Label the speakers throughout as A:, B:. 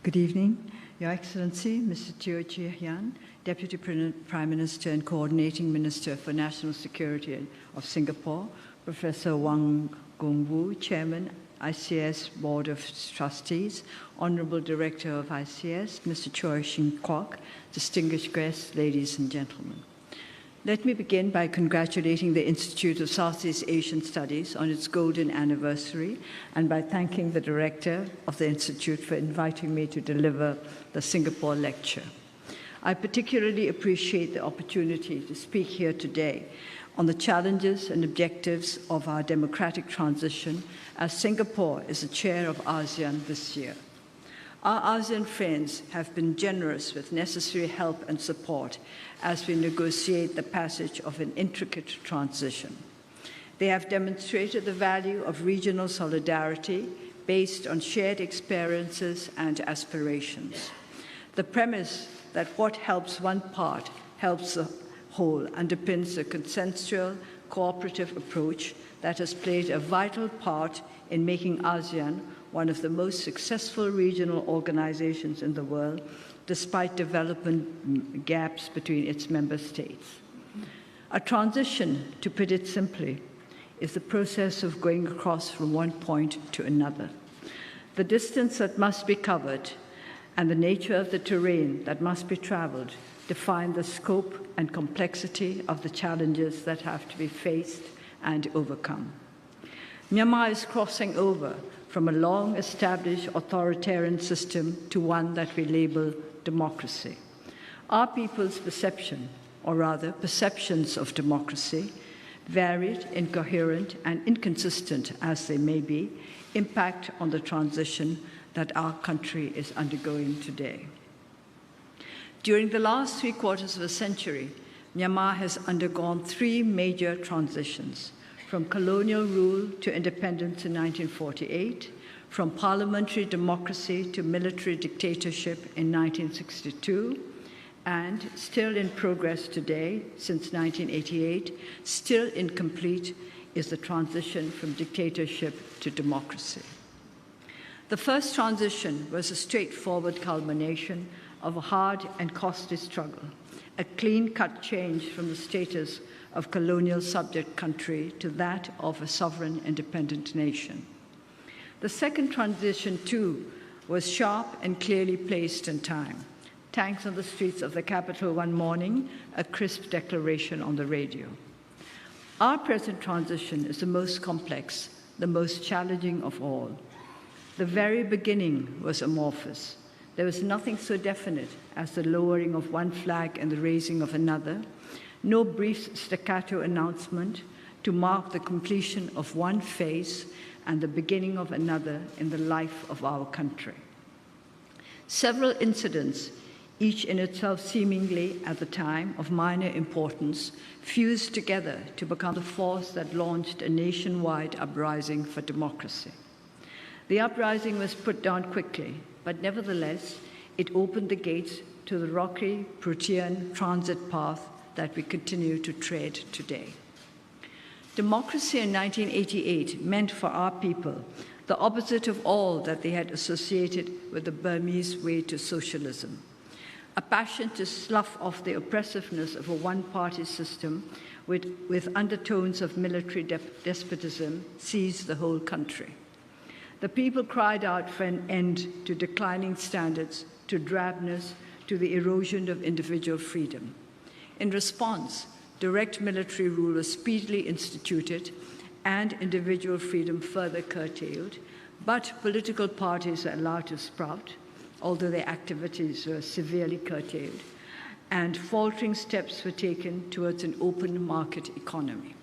A: Good evening, Your Excellency, Mr. Teo Chee Hean, Deputy Prime Minister and Coordinating Minister for National Security of Singapore, Professor Aung, Chairman, ICS Board of Trustees, Honorable Director of ICS, Mr. Choi Shin Kwok, distinguished guests, ladies and gentlemen. Let me begin by congratulating the Institute of Southeast Asian Studies on its golden anniversary and by thanking the Director of the Institute for inviting me to deliver the Singapore lecture. I particularly appreciate the opportunity to speak here today on the challenges and objectives of our democratic transition as Singapore is the chair of ASEAN this year. Our ASEAN friends have been generous with necessary help and support as we negotiate the passage of an intricate transition. They have demonstrated the value of regional solidarity based on shared experiences and aspirations. The premise that what helps one part helps the whole underpins a consensual, cooperative approach that has played a vital part in making ASEAN one of the most successful regional organizations in the world, despite development gaps between its member states. A transition, to put it simply, is the process of going across from one point to another. The distance that must be covered and the nature of the terrain that must be traveled define the scope and complexity of the challenges that have to be faced and overcome. Myanmar is crossing over from a long-established authoritarian system to one that we label democracy. Our people's perception, or rather perceptions of democracy, varied, incoherent, and inconsistent as they may be, impact on the transition that our country is undergoing today. During the last 3/4 of a century, Myanmar has undergone three major transitions: from colonial rule to independence in 1948, from parliamentary democracy to military dictatorship in 1962, and still in progress today, since 1988, still incomplete, is the transition from dictatorship to democracy. The first transition was a straightforward culmination of a hard and costly struggle, a clean-cut change from the status of colonial subject country to that of a sovereign independent nation. The second transition, too, was sharp and clearly placed in time. Tanks on the streets of the capital one morning, a crisp declaration on the radio. Our present transition is the most complex, the most challenging of all. The very beginning was amorphous. There was nothing so definite as the lowering of one flag and the raising of another, no brief staccato announcement to mark the completion of one phase and the beginning of another in the life of our country. Several incidents, each in itself seemingly at the time of minor importance, fused together to become the force that launched a nationwide uprising for democracy. The uprising was put down quickly, but nevertheless, it opened the gates to the rocky protean transit path that we continue to tread today. Democracy in 1988 meant for our people the opposite of all that they had associated with the Burmese way to socialism. A passion to slough off the oppressiveness of a one-party system with undertones of military despotism seized the whole country. The people cried out for an end to declining standards, to drabness, to the erosion of individual freedom. In response, direct military rule was speedily instituted and individual freedom further curtailed, but political parties were allowed to sprout, although their activities were severely curtailed, and faltering steps were taken towards an open market economy.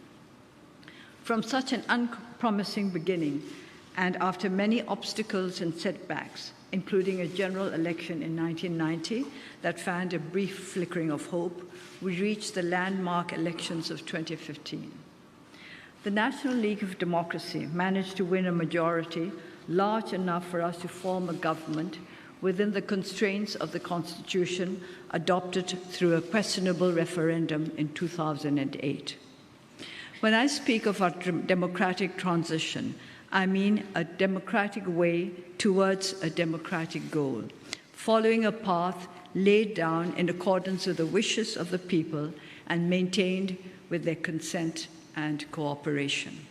A: From such an unpromising beginning, and after many obstacles and setbacks, including a general election in 1990 that fanned a brief flickering of hope, we reached the landmark elections of 2015. The National League of Democracy managed to win a majority large enough for us to form a government within the constraints of the Constitution adopted through a questionable referendum in 2008. When I speak of our democratic transition, I mean a democratic way towards a democratic goal, following a path laid down in accordance with the wishes of the people and maintained with their consent and cooperation.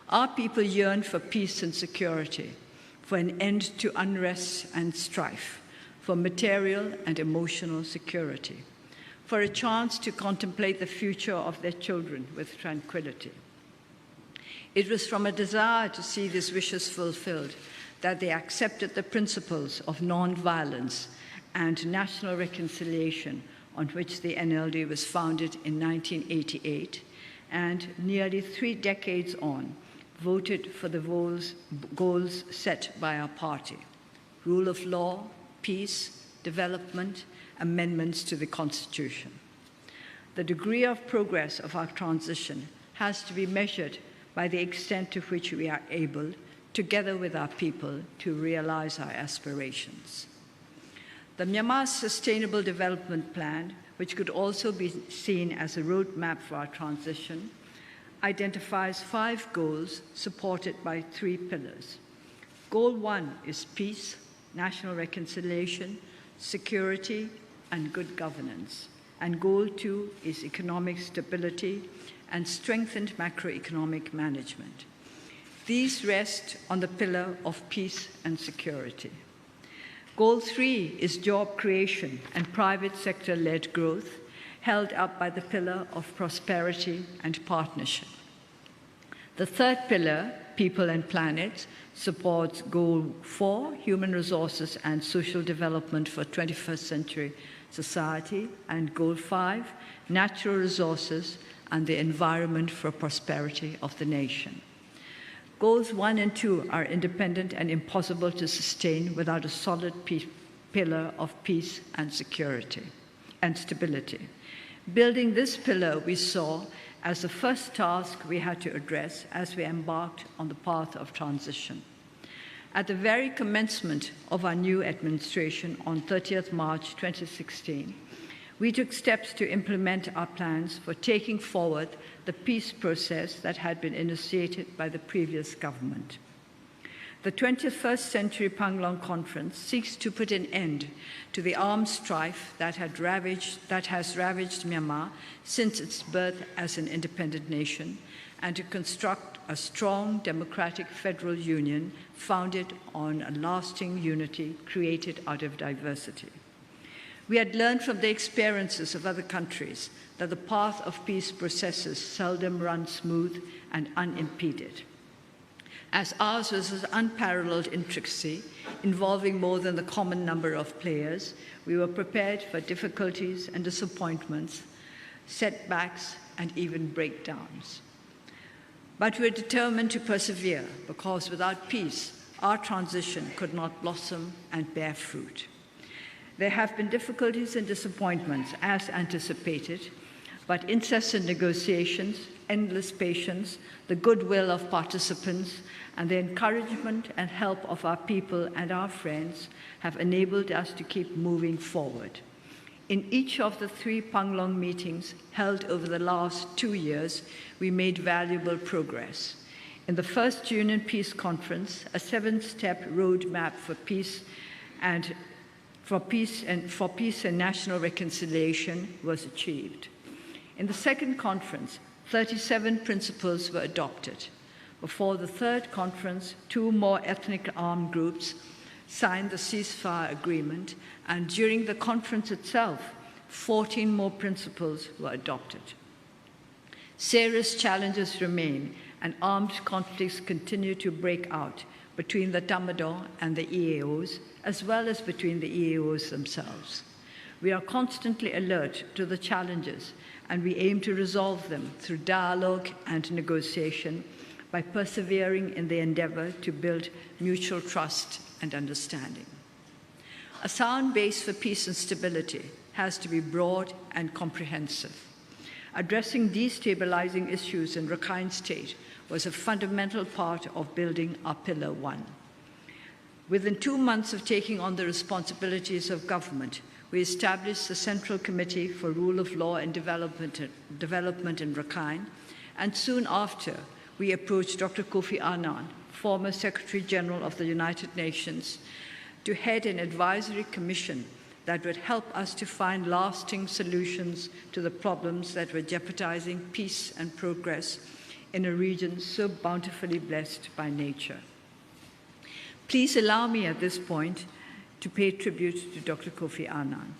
A: Our people yearn for peace and security, for an end to unrest and strife, for material and emotional security, for a chance to contemplate the future of their children with tranquility. It was from a desire to see these wishes fulfilled that they accepted the principles of nonviolence and national reconciliation on which the NLD was founded in 1988, and nearly 3 decades on, voted for the goals set by our party: rule of law, peace, development, amendments to the Constitution. The degree of progress of our transition has to be measured by the extent to which we are able, together with our people, to realize our aspirations. The Myanmar Sustainable Development Plan, which could also be seen as a roadmap for our transition, identifies 5 goals supported by 3 pillars. Goal 1 is peace, national reconciliation, security, and good governance. And Goal 2 is economic stability and strengthened macroeconomic management. These rest on the pillar of peace and security. Goal 3 is job creation and private sector-led growth, held up by the pillar of prosperity and partnership. The third pillar, people and planet, supports Goal 4, human resources and social development for 21st century society, and Goal 5, natural resources and the environment for prosperity of the nation. Goals 1 and 2 are independent and impossible to sustain without a solid pillar of peace and security and stability. Building this pillar we saw as the first task we had to address as we embarked on the path of transition. At the very commencement of our new administration on 30th March 2016, we took steps to implement our plans for taking forward the peace process that had been initiated by the previous government. The 21st Century Panglong Conference seeks to put an end to the armed strife that has ravaged Myanmar since its birth as an independent nation, and to construct a strong democratic federal union founded on a lasting unity created out of diversity. We had learned from the experiences of other countries that the path of peace processes seldom run smooth and unimpeded. As ours was an unparalleled intricacy, involving more than the common number of players, we were prepared for difficulties and disappointments, setbacks, and even breakdowns. But we were determined to persevere, because without peace, our transition could not blossom and bear fruit. There have been difficulties and disappointments, as anticipated, but incessant negotiations, endless patience, the goodwill of participants, and the encouragement and help of our people and our friends have enabled us to keep moving forward. In each of the 3 Panglong meetings held over the last 2 years, we made valuable progress. In the first Union Peace Conference, a 7-step roadmap for peace and national reconciliation was achieved. In the second conference, 37 principles were adopted. Before the third conference, 2 more ethnic armed groups signed the ceasefire agreement, and during the conference itself, 14 more principles were adopted. Serious challenges remain, and armed conflicts continue to break out between the Tamador and the EAOs, as well as between the EAOs themselves. We are constantly alert to the challenges, and we aim to resolve them through dialogue and negotiation by persevering in the endeavor to build mutual trust and understanding. A sound base for peace and stability has to be broad and comprehensive. Addressing destabilizing issues in Rakhine State was a fundamental part of building our Pillar 1. Within 2 months of taking on the responsibilities of government, we established the Central Committee for Rule of Law and Development in Rakhine, and soon after, we approached Dr. Kofi Annan, former Secretary General of the United Nations, to head an advisory commission that would help us to find lasting solutions to the problems that were jeopardizing peace and progress in a region so bountifully blessed by nature. Please allow me at this point to pay tribute to Dr. Kofi Annan.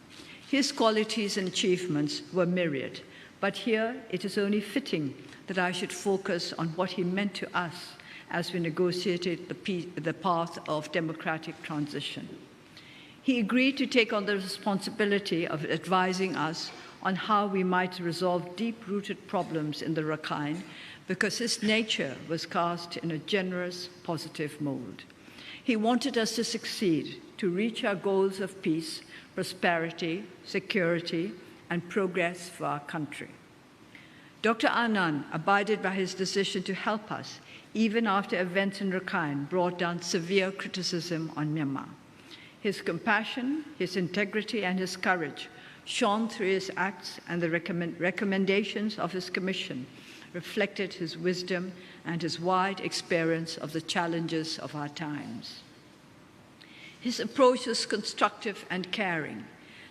A: His qualities and achievements were myriad, but here it is only fitting that I should focus on what he meant to us as we negotiated the path of democratic transition. He agreed to take on the responsibility of advising us on how we might resolve deep-rooted problems in the Rakhine, because his nature was cast in a generous, positive mold. He wanted us to succeed, to reach our goals of peace, prosperity, security, and progress for our country. Dr. Annan abided by his decision to help us, even after events in Rakhine brought down severe criticism on Myanmar. His compassion, his integrity, and his courage shone through his acts, and the recommendations of his commission reflected his wisdom and his wide experience of the challenges of our times. His approach was constructive and caring.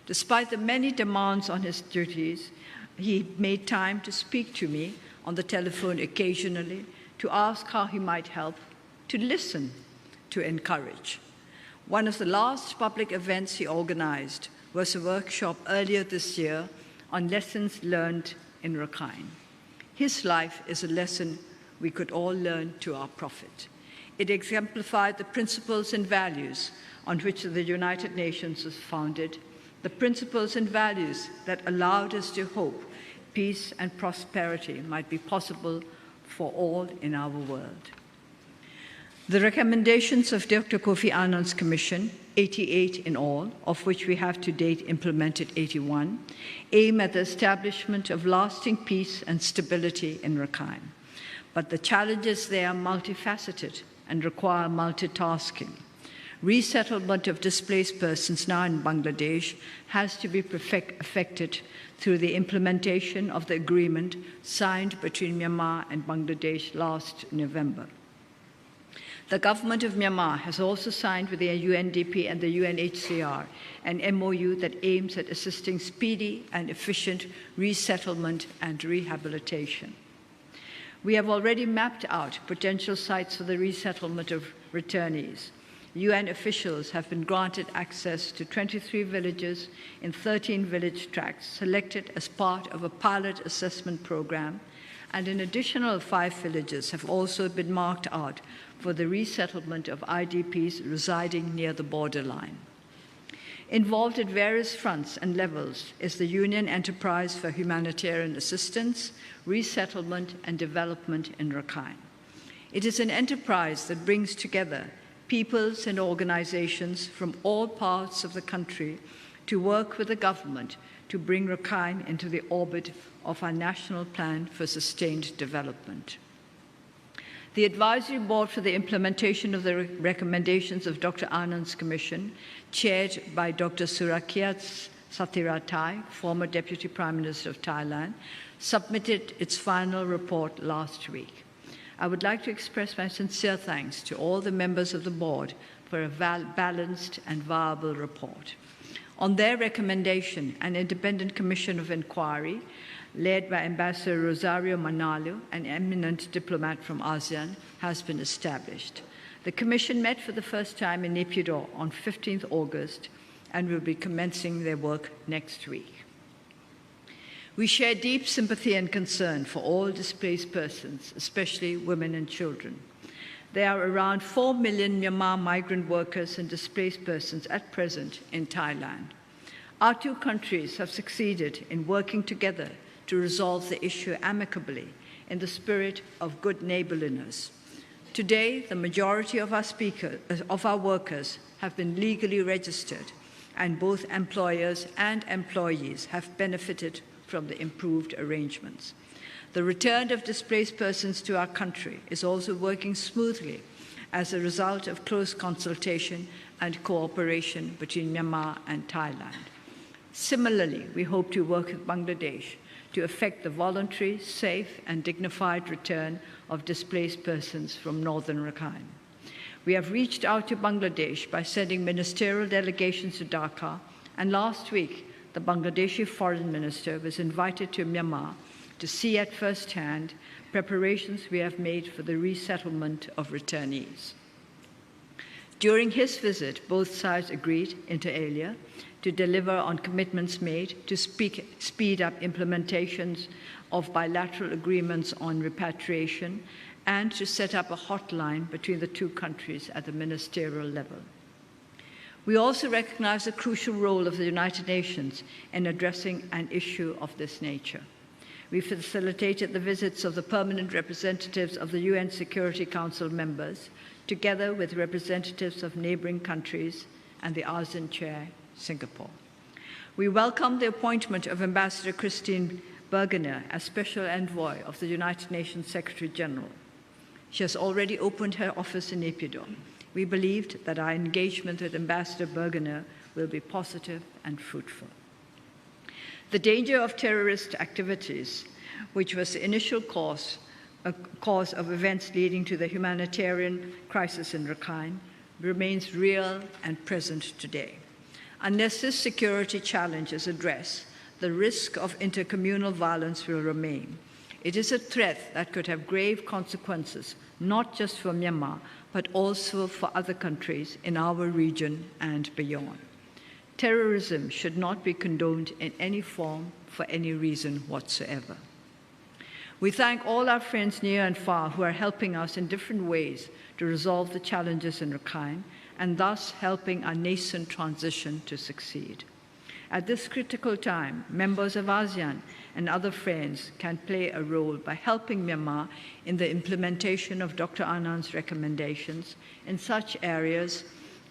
A: Despite the many demands on his duties, he made time to speak to me on the telephone occasionally, to ask how he might help, to listen, to encourage. One of the last public events he organized was a workshop earlier this year on lessons learned in Rakhine. His life is a lesson we could all learn to our profit. It exemplified the principles and values on which the United Nations was founded, the principles and values that allowed us to hope peace and prosperity might be possible for all in our world. The recommendations of Dr. Kofi Annan's Commission, 88 in all, of which we have to date implemented 81, aim at the establishment of lasting peace and stability in Rakhine. But the challenges there are multifaceted and require multitasking. Resettlement of displaced persons now in Bangladesh has to be effected through the implementation of the agreement signed between Myanmar and Bangladesh last November. The government of Myanmar has also signed with the UNDP and the UNHCR an MOU that aims at assisting speedy and efficient resettlement and rehabilitation. We have already mapped out potential sites for the resettlement of returnees. UN officials have been granted access to 23 villages in 13 village tracts selected as part of a pilot assessment program, and an additional 5 villages have also been marked out for the resettlement of IDPs residing near the borderline. Involved at various fronts and levels is the Union Enterprise for Humanitarian Assistance, Resettlement and Development in Rakhine. It is an enterprise that brings together peoples and organizations from all parts of the country to work with the government to bring Rakhine into the orbit of our National Plan for Sustained Development. The Advisory Board for the implementation of the recommendations of Dr. Annan's Commission, chaired by Dr. Surakiart Sathirathai, former Deputy Prime Minister of Thailand, submitted its final report last week. I would like to express my sincere thanks to all the members of the board for a balanced and viable report. On their recommendation, an independent commission of inquiry, led by Ambassador Rosario Manalo, an eminent diplomat from ASEAN, has been established. The commission met for the first time in Naypyidaw on 15th August and will be commencing their work next week. We share deep sympathy and concern for all displaced persons, especially women and children. There are around 4 million Myanmar migrant workers and displaced persons at present in Thailand. Our two countries have succeeded in working together to resolve the issue amicably in the spirit of good neighborliness. Today, the majority of our workers have been legally registered, and both employers and employees have benefited from the improved arrangements. The return of displaced persons to our country is also working smoothly as a result of close consultation and cooperation between Myanmar and Thailand. Similarly, we hope to work with Bangladesh to effect the voluntary, safe, and dignified return of displaced persons from northern Rakhine. We have reached out to Bangladesh by sending ministerial delegations to Dhaka, and last week, the Bangladeshi foreign minister was invited to Myanmar to see at first hand preparations we have made for the resettlement of returnees. During his visit, both sides agreed, inter alia, to deliver on commitments made to speed up implementations of bilateral agreements on repatriation and to set up a hotline between the two countries at the ministerial level. We also recognize the crucial role of the United Nations in addressing an issue of this nature. We facilitated the visits of the permanent representatives of the UN Security Council members, together with representatives of neighboring countries and the ASEAN chair, Singapore. We welcome the appointment of Ambassador Christine Burgener as Special Envoy of the United Nations Secretary General. She has already opened her office in Naypyidaw. We believed that our engagement with Ambassador Burgener will be positive and fruitful. The danger of terrorist activities, which was the initial cause of events leading to the humanitarian crisis in Rakhine, remains real and present today. Unless this security challenge is addressed, the risk of intercommunal violence will remain. It is a threat that could have grave consequences, not just for Myanmar, but also for other countries in our region and beyond. Terrorism should not be condoned in any form for any reason whatsoever. We thank all our friends near and far who are helping us in different ways to resolve the challenges in Rakhine and thus helping our nascent transition to succeed. At this critical time, members of ASEAN and other friends can play a role by helping Myanmar in the implementation of Dr. Annan's recommendations in such areas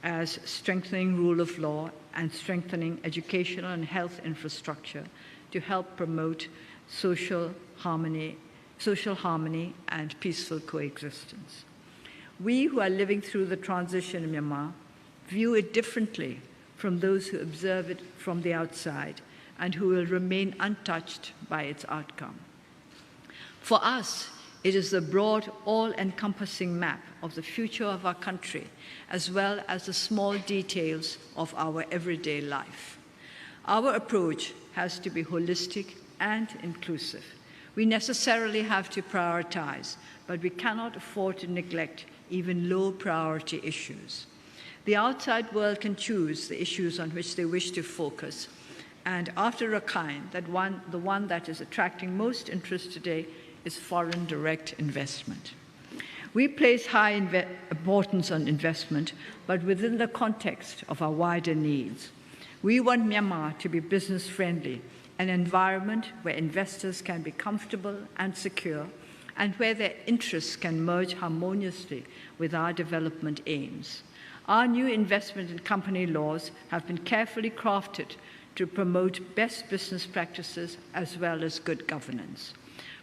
A: as strengthening rule of law and strengthening educational and health infrastructure to help promote social harmony and peaceful coexistence. We who are living through the transition in Myanmar view it differently from those who observe it from the outside and who will remain untouched by its outcome. For us, it is the broad, all-encompassing map of the future of our country, as well as the small details of our everyday life. Our approach has to be holistic and inclusive. We necessarily have to prioritize, but we cannot afford to neglect even low-priority issues. The outside world can choose the issues on which they wish to focus, and after Rakhine, the one that is attracting most interest today is foreign direct investment. We place high importance on investment, but within the context of our wider needs. We want Myanmar to be business-friendly, an environment where investors can be comfortable and secure, and where their interests can merge harmoniously with our development aims. Our new investment and company laws have been carefully crafted to promote best business practices as well as good governance.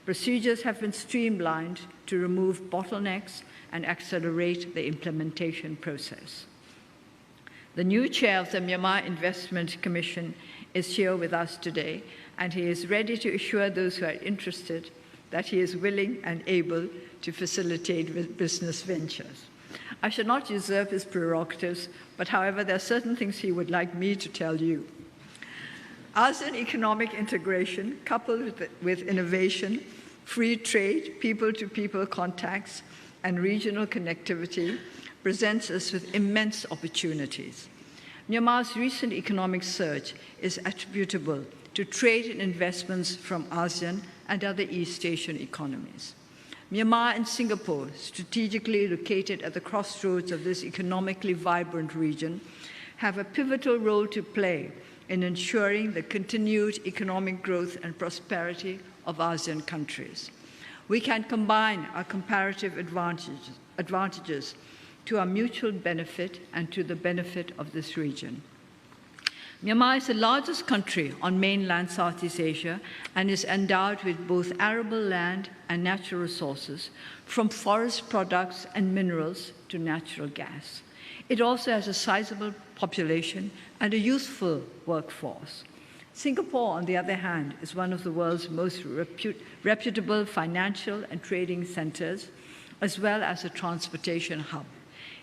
A: Procedures have been streamlined to remove bottlenecks and accelerate the implementation process. The new chair of the Myanmar Investment Commission is here with us today, and he is ready to assure those who are interested that he is willing and able to facilitate business ventures. I shall not usurp his prerogatives, but however, there are certain things he would like me to tell you. ASEAN economic integration, coupled with innovation, free trade, people-to-people contacts, and regional connectivity, presents us with immense opportunities. Myanmar's recent economic surge is attributable to trade and investments from ASEAN and other East Asian economies. Myanmar and Singapore, strategically located at the crossroads of this economically vibrant region, have a pivotal role to play in ensuring the continued economic growth and prosperity of ASEAN countries. We can combine our comparative advantages to our mutual benefit and to the benefit of this region. Myanmar is the largest country on mainland Southeast Asia and is endowed with both arable land and natural resources, from forest products and minerals to natural gas. It also has a sizable population and a youthful workforce. Singapore, on the other hand, is one of the world's most reputable financial and trading centers, as well as a transportation hub.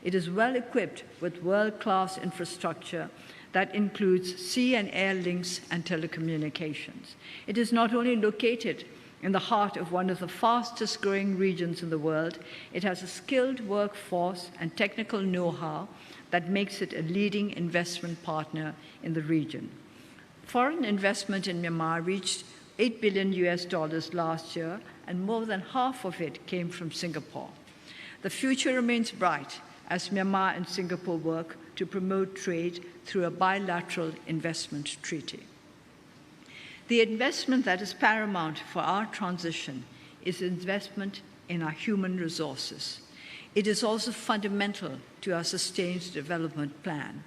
A: It is well equipped with world-class infrastructure that includes sea and air links and telecommunications. It is not only located in the heart of one of the fastest growing regions in the world, it has a skilled workforce and technical know-how that makes it a leading investment partner in the region. Foreign investment in Myanmar reached $8 billion last year, and more than half of it came from Singapore. The future remains bright as Myanmar and Singapore work to promote trade through a bilateral investment treaty. The investment that is paramount for our transition is investment in our human resources. It is also fundamental to our sustained development plan.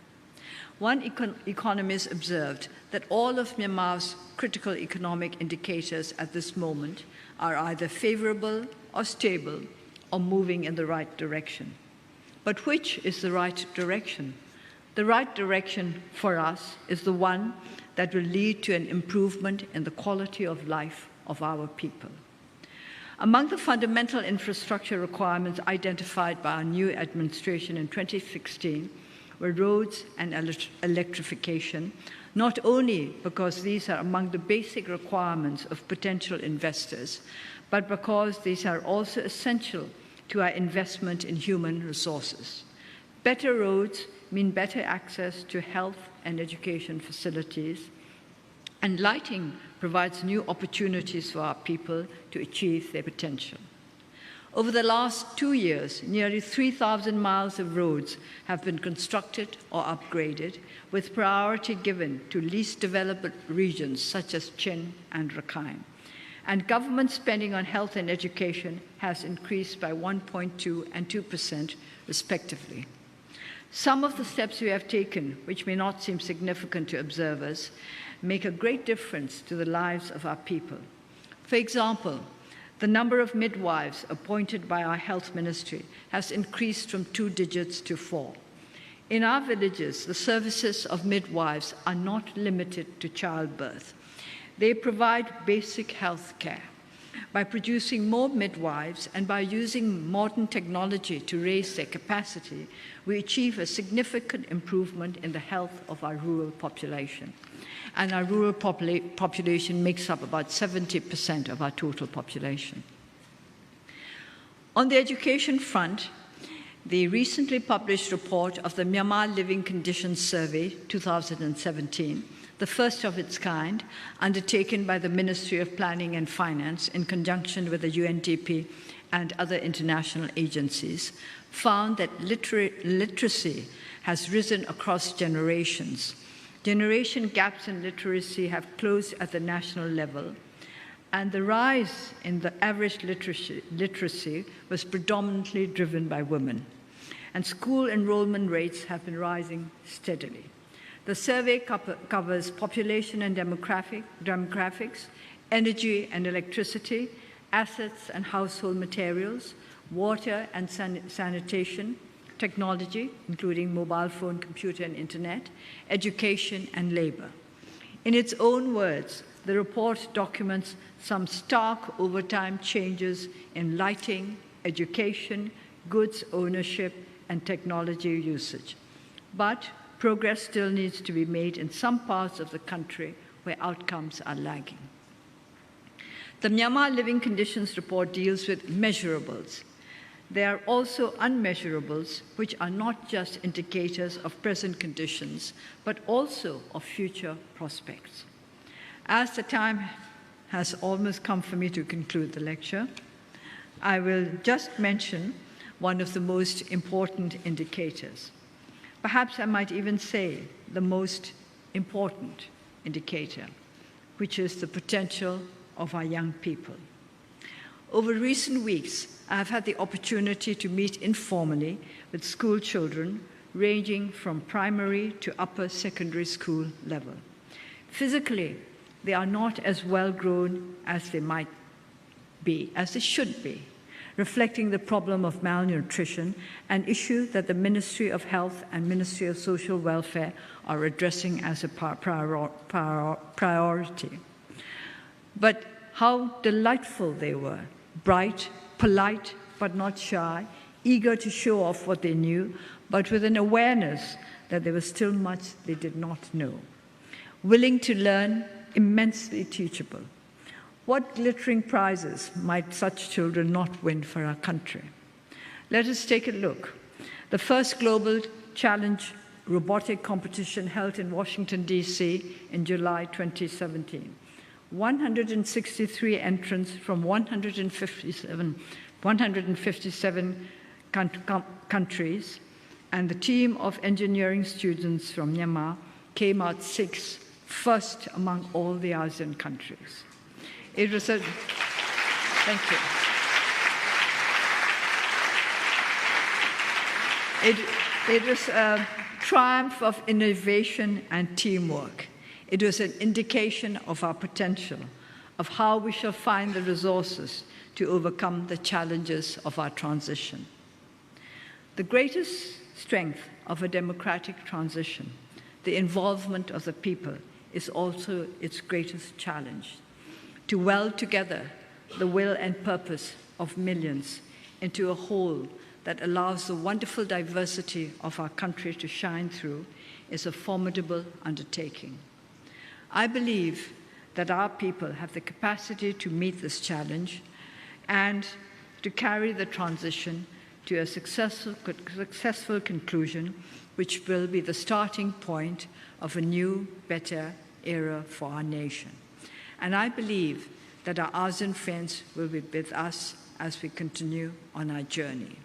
A: One economist observed that all of Myanmar's critical economic indicators at this moment are either favorable or stable or moving in the right direction. But which is the right direction? The right direction for us is the one that will lead to an improvement in the quality of life of our people. Among the fundamental infrastructure requirements identified by our new administration in 2016 were roads and electrification, not only because these are among the basic requirements of potential investors, but because these are also essential to our investment in human resources. Better roads mean better access to health and education facilities, and lighting provides new opportunities for our people to achieve their potential. Over the last 2 years, nearly 3,000 miles of roads have been constructed or upgraded, with priority given to least developed regions such as Chin and Rakhine. And government spending on health and education has increased by 1.2% and 2%, respectively. Some of the steps we have taken, which may not seem significant to observers, make a great difference to the lives of our people. For example, the number of midwives appointed by our health ministry has increased from 2 digits to 4. In our villages, the services of midwives are not limited to childbirth. They provide basic health care. By producing more midwives and by using modern technology to raise their capacity, we achieve a significant improvement in the health of our rural population. And our rural population makes up about 70% of our total population. On the education front, the recently published report of the Myanmar Living Conditions Survey 2017, the first of its kind, undertaken by the Ministry of Planning and Finance in conjunction with the UNDP and other international agencies, found that literacy has risen across generations. Generation gaps in literacy have closed at the national level, and the rise in the average literacy was predominantly driven by women. And school enrollment rates have been rising steadily. The survey covers population and demographics, energy and electricity, assets and household materials, water and sanitation, technology, including mobile phone, computer, and internet, education, and labor. In its own words, the report documents some stark overtime changes in lighting, education, goods ownership, and technology usage. But progress still needs to be made in some parts of the country where outcomes are lagging. The Myanmar Living Conditions Report deals with measurables. There are also unmeasurables, which are not just indicators of present conditions, but also of future prospects. As the time has almost come for me to conclude the lecture, I will just mention one of the most important indicators. Perhaps I might even say the most important indicator, which is the potential of our young people. Over recent weeks, I have had the opportunity to meet informally with school children ranging from primary to upper secondary school level. Physically, they are not as well grown as they might be, as they should be, reflecting the problem of malnutrition, an issue that the Ministry of Health and Ministry of Social Welfare are addressing as a priority. But how delightful they were, bright, polite, but not shy, eager to show off what they knew, but with an awareness that there was still much they did not know. Willing to learn, immensely teachable. What glittering prizes might such children not win for our country? Let us take a look. The first Global Challenge robotic competition held in Washington, D.C. in July 2017. 163 entrants from 157 countries, and the team of engineering students from Myanmar came out sixth, first among all the ASEAN countries. It was a, thank you. It was a triumph of innovation and teamwork. It was an indication of our potential, of how we shall find the resources to overcome the challenges of our transition. The greatest strength of a democratic transition, the involvement of the people, is also its greatest challenge. To weld together the will and purpose of millions into a whole that allows the wonderful diversity of our country to shine through is a formidable undertaking. I believe that our people have the capacity to meet this challenge and to carry the transition to a successful conclusion, which will be the starting point of a new, better era for our nation. And I believe that our ASEAN friends will be with us as we continue on our journey.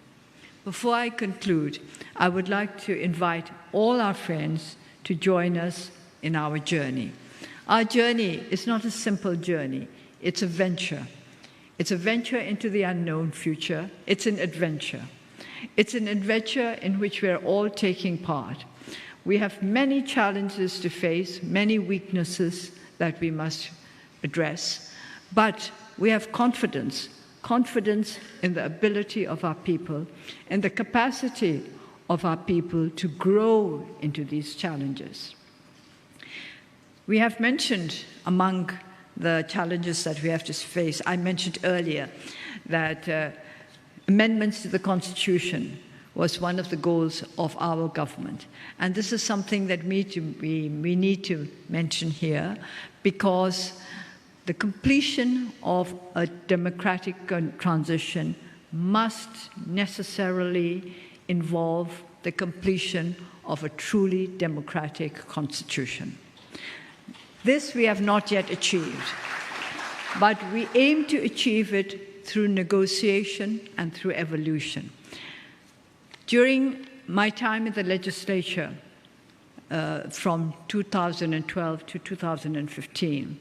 A: Before I conclude, I would like to invite all our friends to join us in our journey. Our journey is not a simple journey, it's a venture. It's a venture into the unknown future. It's an adventure. It's an adventure in which we are all taking part. We have many challenges to face, many weaknesses that we must address, but we have confidence in the ability of our people and the capacity of our people to grow into these challenges. We have mentioned among the challenges that we have to face, I mentioned earlier that amendments to the Constitution was one of the goals of our government. And this is something that we need to mention here, because the completion of a democratic transition must necessarily involve the completion of a truly democratic constitution. This we have not yet achieved, but we aim to achieve it through negotiation and through evolution. During my time in the legislature, from 2012 to 2015,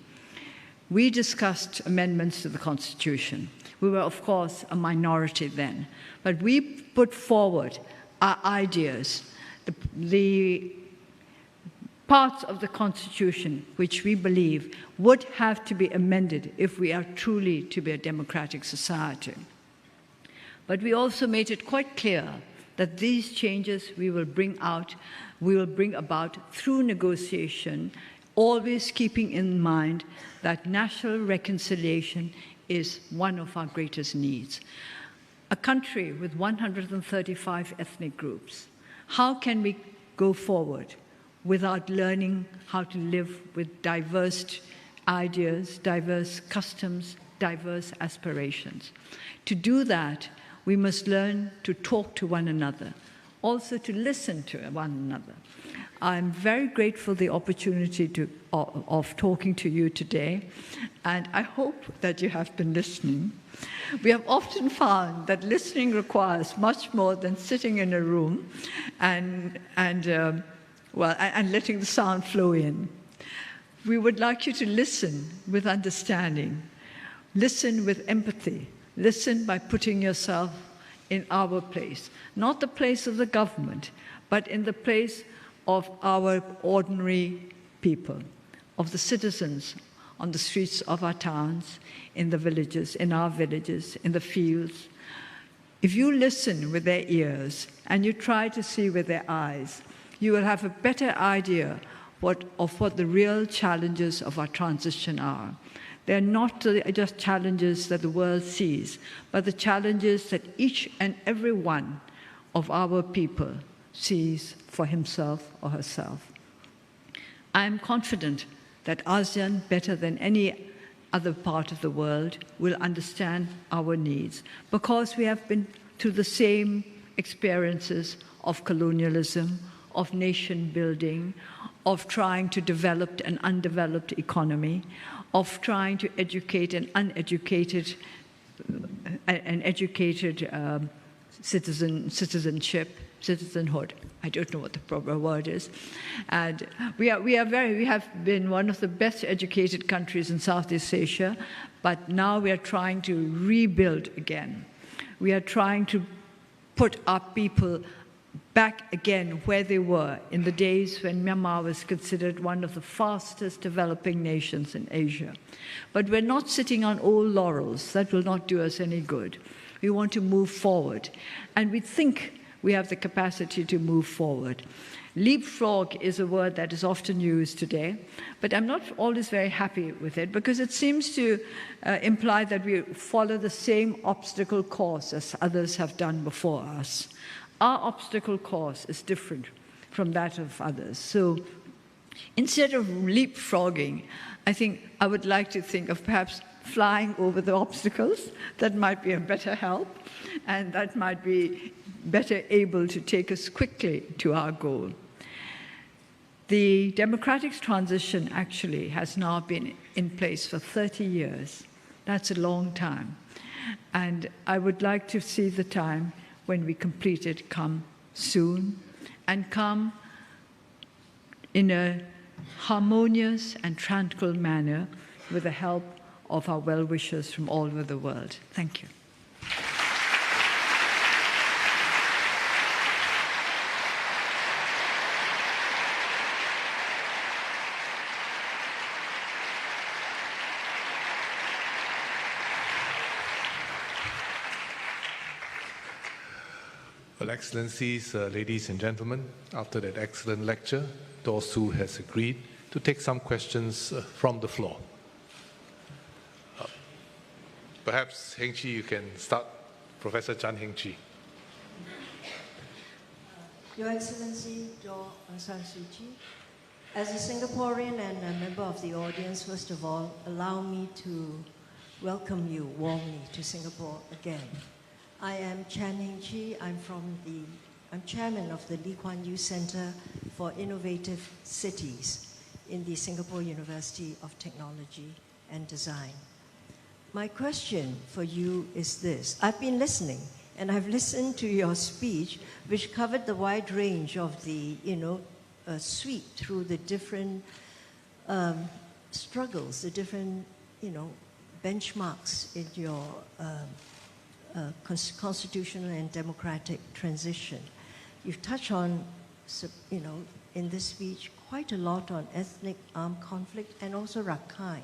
A: we discussed amendments to the Constitution. We were, of course, a minority then, but we put forward our ideas, the parts of the Constitution which we believe would have to be amended if we are truly to be a democratic society. But we also made it quite clear that these changes we will bring about through negotiation, always keeping in mind that national reconciliation is one of our greatest needs. A country with 135 ethnic groups, how can we go forward without learning how to live with diverse ideas, diverse customs, diverse aspirations? To do that, we must learn to talk to one another, also to listen to one another. I'm very grateful for the opportunity of talking to you today, and I hope that you have been listening. We have often found that listening requires much more than sitting in a room and letting the sound flow in. We would like you to listen with understanding, listen with empathy, listen by putting yourself in our place, not the place of the government, but in the place of our ordinary people, of the citizens on the streets of our towns, in the villages, in our villages, in the fields. If you listen with their ears and you try to see with their eyes, you will have a better idea of what the real challenges of our transition are. They're not just challenges that the world sees, but the challenges that each and every one of our people sees for himself or herself. I am confident that ASEAN, better than any other part of the world, will understand our needs because we have been through the same experiences of colonialism, of nation building, of trying to develop an undeveloped economy, of trying to educate an uneducated, citizenhood. I don't know what the proper word is. And we have been one of the best educated countries in Southeast Asia, but now we are trying to rebuild again. We are trying to put our people back again where they were in the days when Myanmar was considered one of the fastest developing nations in Asia. But we're not sitting on old laurels. That will not do us any good. We want to move forward. And we think we have the capacity to move forward. Leapfrog is a word that is often used today, but I'm not always very happy with it because it seems to imply that we follow the same obstacle course as others have done before us. Our obstacle course is different from that of others. So instead of leapfrogging, I think I would like to think of perhaps flying over the obstacles. That might be a better help, and that might be better able to take us quickly to our goal. The democratic transition actually has now been in place for 30 years. That's a long time. And I would like to see the time when we complete it come soon and come in a harmonious and tranquil manner with the help of our well-wishers from all over the world. Thank you.
B: Well, Excellencies, ladies and gentlemen, after that excellent lecture, Daw Soo has agreed to take some questions from the floor. Perhaps Heng Chi, you can start. Professor Chan Heng Chi.
C: Your Excellency, Daw Aung San Suu Kyi, as a Singaporean and a member of the audience, first of all, allow me to welcome you warmly to Singapore again. I am Chan Heng Chi. I'm chairman of the Lee Kuan Yew Center for Innovative Cities in the Singapore University of Technology and Design. My question for you is this. I've been listening, and I've listened to your speech, which covered the wide range of the, sweep through the different struggles, the different, benchmarks in your constitutional and democratic transition. You've touched on, in this speech, quite a lot on ethnic armed conflict and also Rakhine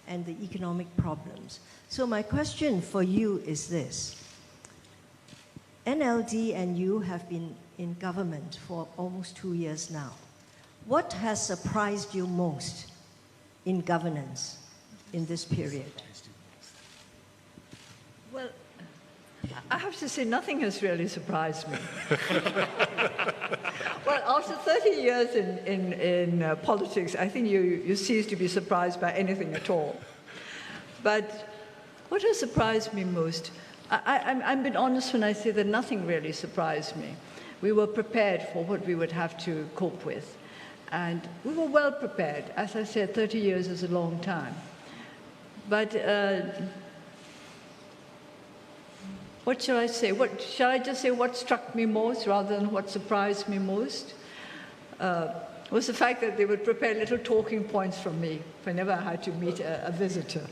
C: and the economic problems. So my question for you is this. NLD and you have been in government for almost 2 years now. What has surprised you most in governance in this period?
A: Well, I have to say nothing has really surprised me. Well, after 30 years in politics, I think you cease to be surprised by anything at all. But what has surprised me most, I'm being honest when I say that nothing really surprised me. We were prepared for what we would have to cope with. And we were well prepared. As I said, 30 years is a long time. But what shall I say? Shall I just say what struck me most rather than what surprised me most? Was the fact that they would prepare little talking points from me whenever I had to meet a visitor.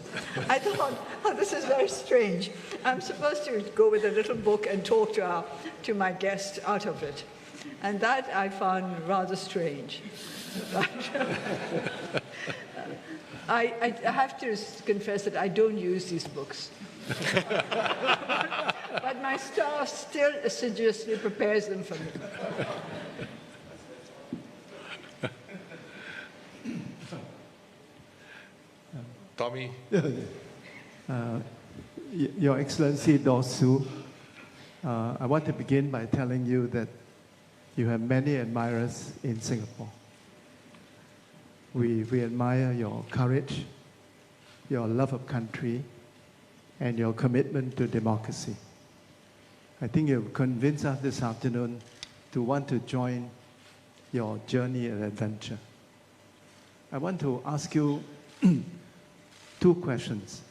A: I thought, oh, this is very strange. I'm supposed to go with a little book and talk to my guest out of it. And that I found rather strange. But, I have to confess that I don't use these books. But my staff still assiduously prepares them for me.
B: Tommy.
D: Your Excellency Dosu, I want to begin by telling you that you have many admirers in Singapore. We admire your courage, your love of country, and your commitment to democracy. I think you've convinced us this afternoon to want to join your journey and adventure. I want to ask you two questions.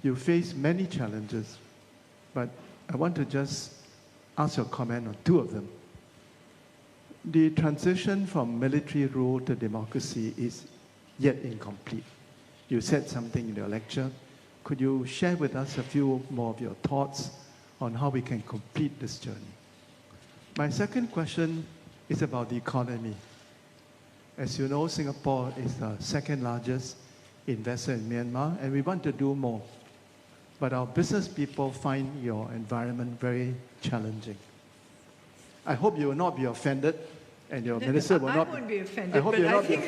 D: You face many challenges, but I want to just ask your comment on two of them. The transition from military rule to democracy is yet incomplete. You said something in your lecture. Could you share with us a few more of your thoughts on how we can complete this journey? My second question is about the economy. As you know, Singapore is the second largest investor in Myanmar, and we want to do more. But our business people find your environment very challenging. I hope you will not be offended, and your minister will not.
A: I won't be offended, but I think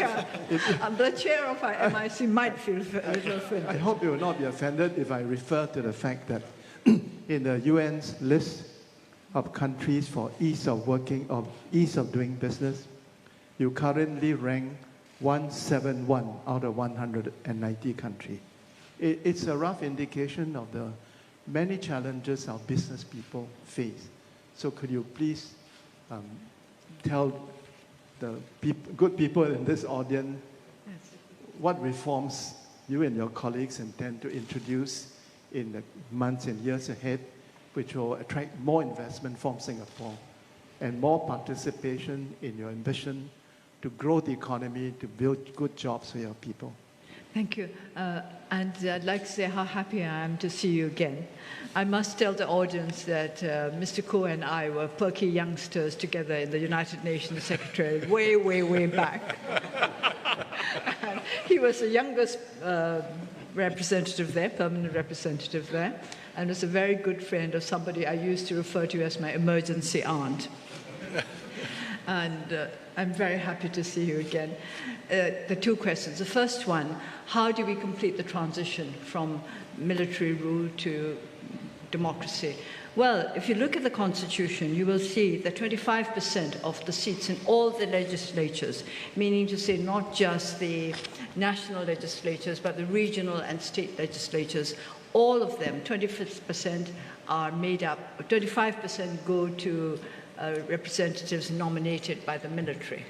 A: the chair of our MIC might feel a little offended.
D: I hope you will not be offended if I refer to the fact that in the UN's list of countries for ease of working, or ease of doing business, you currently rank 171 out of 190 countries. It's a rough indication of the many challenges our business people face. So could you please tell the good people in this audience what reforms you and your colleagues intend to introduce in the months and years ahead, which will attract more investment from Singapore and more participation in your ambition to grow the economy, to build good jobs for your people.
A: Thank you. And I'd like to say how happy I am to see you again. I must tell the audience that Mr. Koh and I were perky youngsters together in the United Nations Secretariat way, way, way back. And he was the youngest representative there, permanent representative there, and was a very good friend of somebody I used to refer to as my emergency aunt. And I'm very happy to see you again. The two questions. The first one, how do we complete the transition from military rule to democracy? Well, if you look at the Constitution, you will see that 25% of the seats in all the legislatures, meaning to say not just the national legislatures, but the regional and state legislatures, all of them, 25% are made up, 25% go to representatives nominated by the military.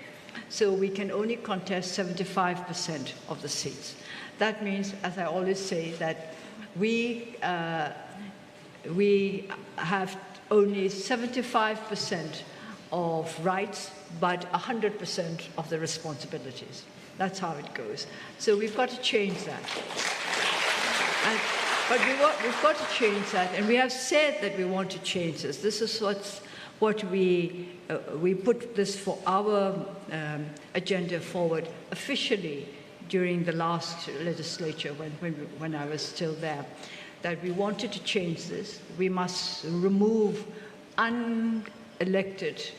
A: So we can only contest 75% of the seats. That means, as I always say, that we have only 75% of rights, but 100% of the responsibilities. That's how it goes. So we've got to change that. But we've got to change that, and we have said that we want to change this. This is what we put this for our agenda forward officially during the last legislature when I was still there, that we wanted to change this. We must remove unelected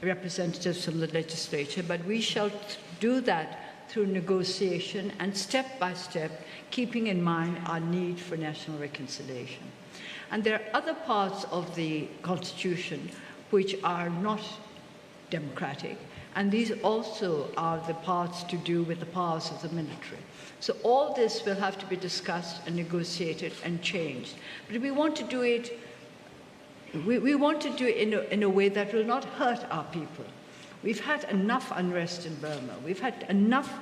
A: representatives from the legislature, but we shall do that through negotiation and step by step, keeping in mind our need for national reconciliation. And there are other parts of the Constitution which are not democratic, and these also are the parts to do with the powers of the military. So all this will have to be discussed and negotiated and changed. But we want to do it, we want to do it in a way that will not hurt our people. We've had enough unrest in Burma. We've had enough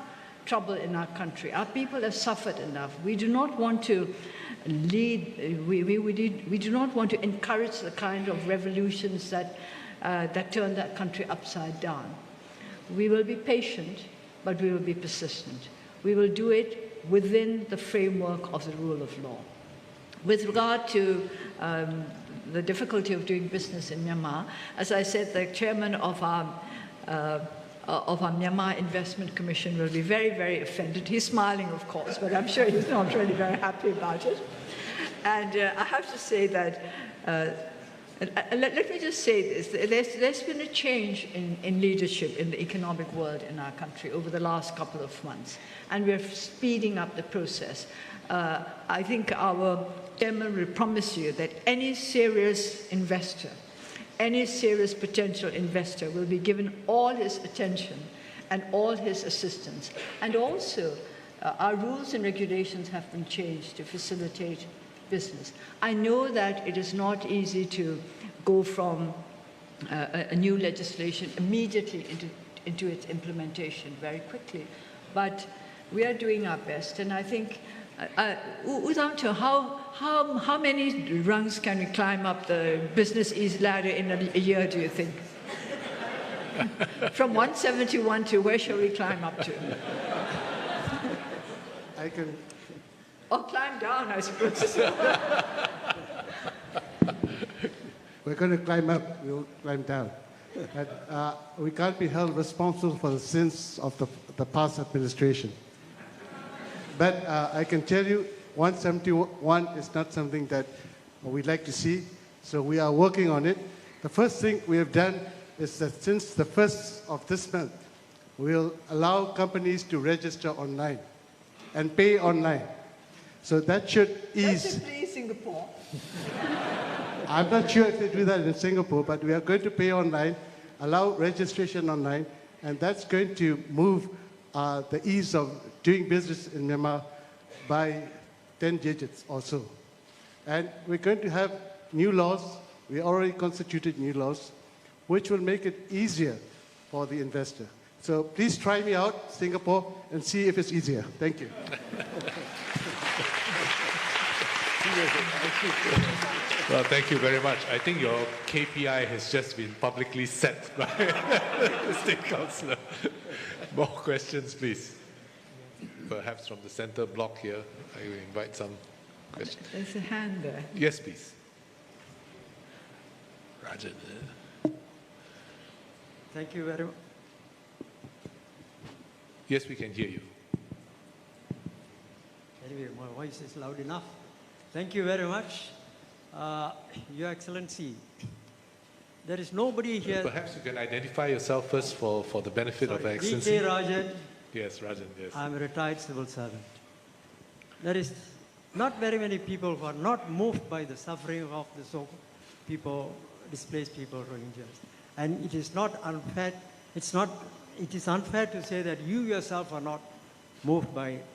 A: trouble in our country. Our people have suffered enough. We do not want to we do not want to encourage the kind of revolutions that turn that country upside down. We will be patient, but we will be persistent. We will do it within the framework of the rule of law. With regard to the difficulty of doing business in Myanmar, as I said, the chairman of our Myanmar Investment Commission will be very, very offended. He's smiling, of course, but I'm sure he's not really very happy about it. And I have to say that Let me just say this. There's been a change in leadership in the economic world in our country over the last couple of months, and we're speeding up the process. I think our chairman will promise you that any serious investor, any serious potential investor will be given all his attention and all his assistance. And also, our rules and regulations have been changed to facilitate business. I know that it is not easy to go from a new legislation immediately into its implementation very quickly, but we are doing our best. And I think, Udamcho, how many rungs can we climb up the business ease ladder in a year, do you think? From 171 to where shall we climb up to?
E: I can.
A: Or climb down, I suppose.
E: We're going to climb up, we'll climb down. And, we can't be held responsible for the sins of the past administration. But I can tell you, 171 is not something that we'd like to see, so we are working on it. The first thing we have done is that since the 1st of this month, we'll allow companies to register online and pay online. So that should ease.
A: That's simply Singapore.
E: I'm not sure if they do that in Singapore, but we are going to pay online, allow registration online, and that's going to move the ease of doing business in Myanmar by 10 digits or so. And we're going to have new laws. We already constituted new laws, which will make it easier for the investor. So please try me out, Singapore, and see if it's easier. Thank you.
B: Well, thank you very much. I think your KPI has just been publicly set by the State Councillor. More questions, please. Perhaps from the center block here. I will invite some questions.
A: There's a hand there.
B: Yes, please. Rajan.
F: Thank you very much.
B: Yes, we can hear you.
F: Anyway, my voice is loud enough. Thank you very much. Your Excellency, there is nobody here.
B: Perhaps you can identify yourself first for the benefit of Her Excellency.
F: D.K. Rajan.
B: Yes, Rajan, yes.
F: I'm a retired civil servant. There is not very many people who are not moved by the suffering of the people, displaced people, Rohingyas. And it is not unfair, it is unfair to say that you yourself are not moved by it.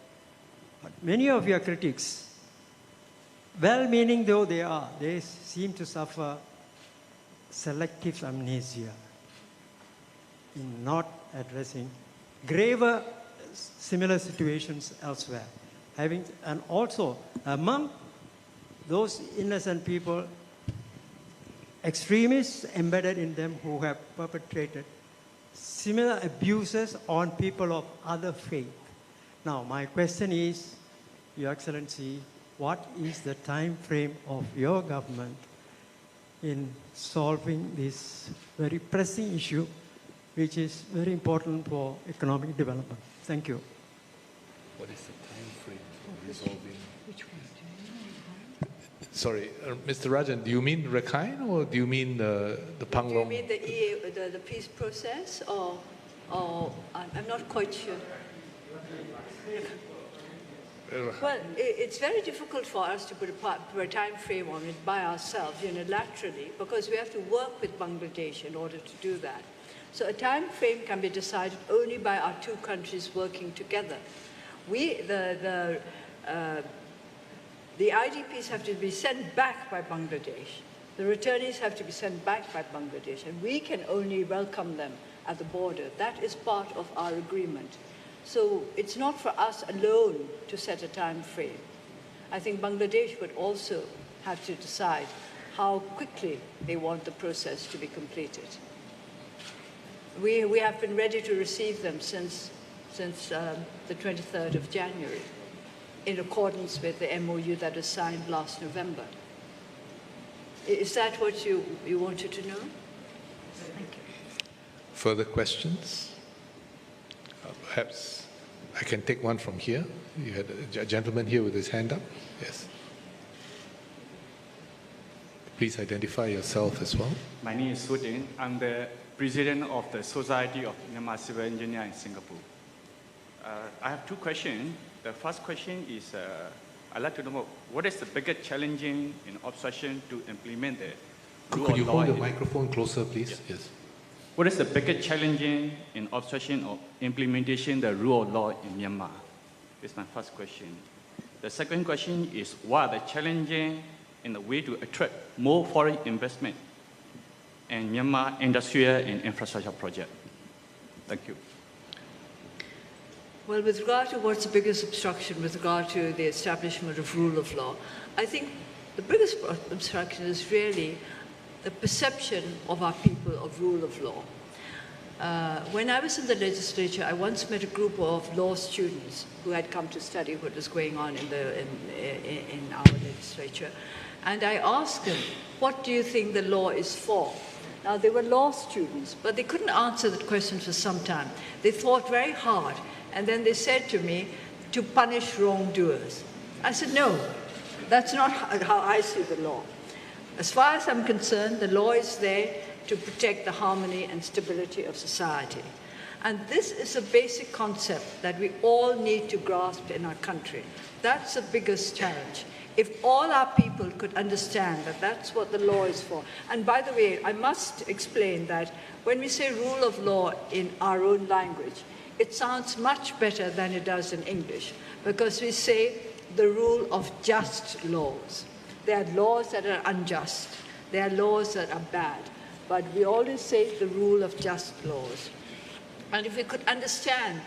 F: But many of your critics, well-meaning though they are, they seem to suffer selective amnesia in not addressing graver similar situations elsewhere. And also, among those innocent people, extremists embedded in them who have perpetrated similar abuses on people of other faith. Now, my question is, Your Excellency, what is the time frame of your government in solving this very pressing issue, which is very important for economic development? Thank you.
B: What is the time frame for resolving? Which one? Sorry, Mr. Rajan, do you mean Rakhine or do you mean the Panglong?
A: Do you mean the peace process or I'm not quite sure. Well, it's very difficult for us to put a time frame on it by ourselves unilaterally because we have to work with Bangladesh in order to do that. So a time frame can be decided only by our two countries working together. The IDPs have to be sent back by Bangladesh. The returnees have to be sent back by Bangladesh, and we can only welcome them at the border. That is part of our agreement. So it's not for us alone to set a time frame. I think Bangladesh would also have to decide how quickly they want the process to be completed. We have been ready to receive them since the 23rd of January, in accordance with the MOU that was signed last November. Is that what you wanted to know? Thank you.
B: Further questions? Perhaps I can take one from here. You had a gentleman here with his hand up. Yes. Please identify yourself as well.
G: My name is Sudin. I'm the president of the Society of Myanmar Civil Engineers in Singapore. I have two questions. The first question is, I'd like to know what is the biggest challenge in obstruction to implement the rule
B: Could
G: of
B: you
G: law?
B: hold the microphone closer, please? Yes.
G: What is the biggest challenge in obstruction of implementation the rule of law in Myanmar? That's my first question. The second question is, what are the challenges in the way to attract more foreign investment in Myanmar industrial and infrastructure project? Thank you.
A: Well, with regard to what's the biggest obstruction with regard to the establishment of rule of law, I think the biggest obstruction is really the perception of our people of rule of law. When I was in the legislature, I once met a group of law students who had come to study what was going on in our legislature. And I asked them, what do you think the law is for? Now, they were law students, but they couldn't answer that question for some time. They thought very hard, and then they said to me, to punish wrongdoers. I said, no, that's not how I see the law. As far as I'm concerned, the law is there to protect the harmony and stability of society. And this is a basic concept that we all need to grasp in our country. That's the biggest challenge. If all our people could understand that that's what the law is for. And by the way, I must explain that when we say rule of law in our own language, it sounds much better than it does in English, because we say the rule of just laws. There are laws that are unjust. There are laws that are bad. But we always say the rule of just laws. And if we could understand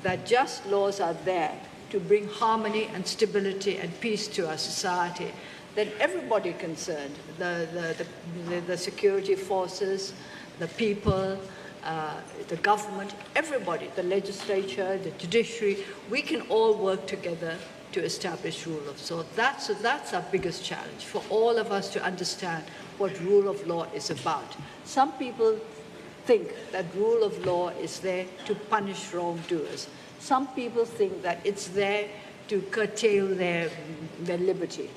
A: that just laws are there to bring harmony and stability and peace to our society, then everybody concerned, the security forces, the people, the government, everybody, the legislature, the judiciary, we can all work together to establish rule of law. That's our biggest challenge, for all of us to understand what rule of law is about. Some people think that rule of law is there to punish wrongdoers. Some people think that it's there to curtail their liberty.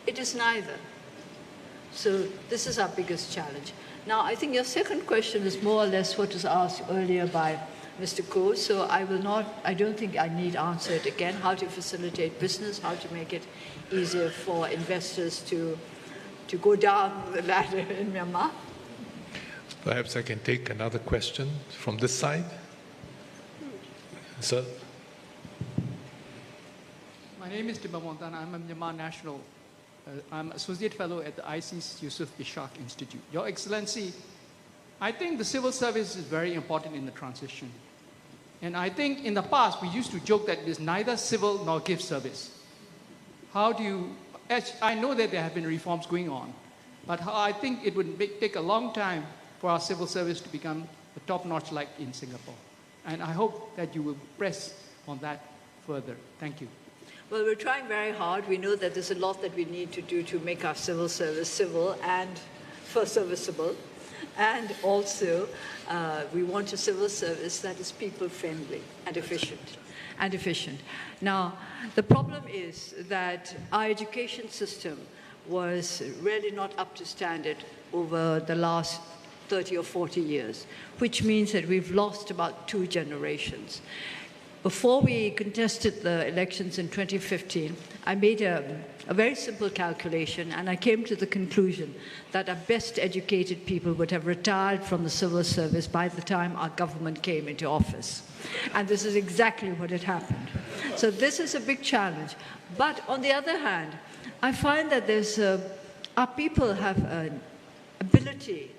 A: It is neither. So this is our biggest challenge. Now, I think your second question is more or less what was asked earlier by Mr. Ko, so I don't think I need answer it again, how to facilitate business, how to make it easier for investors to go down the ladder in Myanmar.
B: Perhaps I can take another question from this side. Sir?
H: My name is Timba Montana. I'm a Myanmar national. I'm Associate Fellow at the IC's Yusuf Ishaq Institute. Your Excellency, I think the civil service is very important in the transition. And I think in the past, we used to joke that it is neither civil nor gift service. How do you, I know that there have been reforms going on, but I think it would take a long time for our civil service to become the top-notch like in Singapore. And I hope that you will press on that further. Thank you.
A: Well, we're trying very hard. We know that there's a lot that we need to do to make our civil service civil and serviceable. And also, we want a civil service that is people-friendly and efficient. Now, the problem is that our education system was really not up to standard over the last 30 or 40 years, which means that we've lost about 2 generations. Before we contested the elections in 2015, I made a very simple calculation, and I came to the conclusion that our best educated people would have retired from the civil service by the time our government came into office. And this is exactly what had happened. So this is a big challenge. But on the other hand, I find that our people have an ability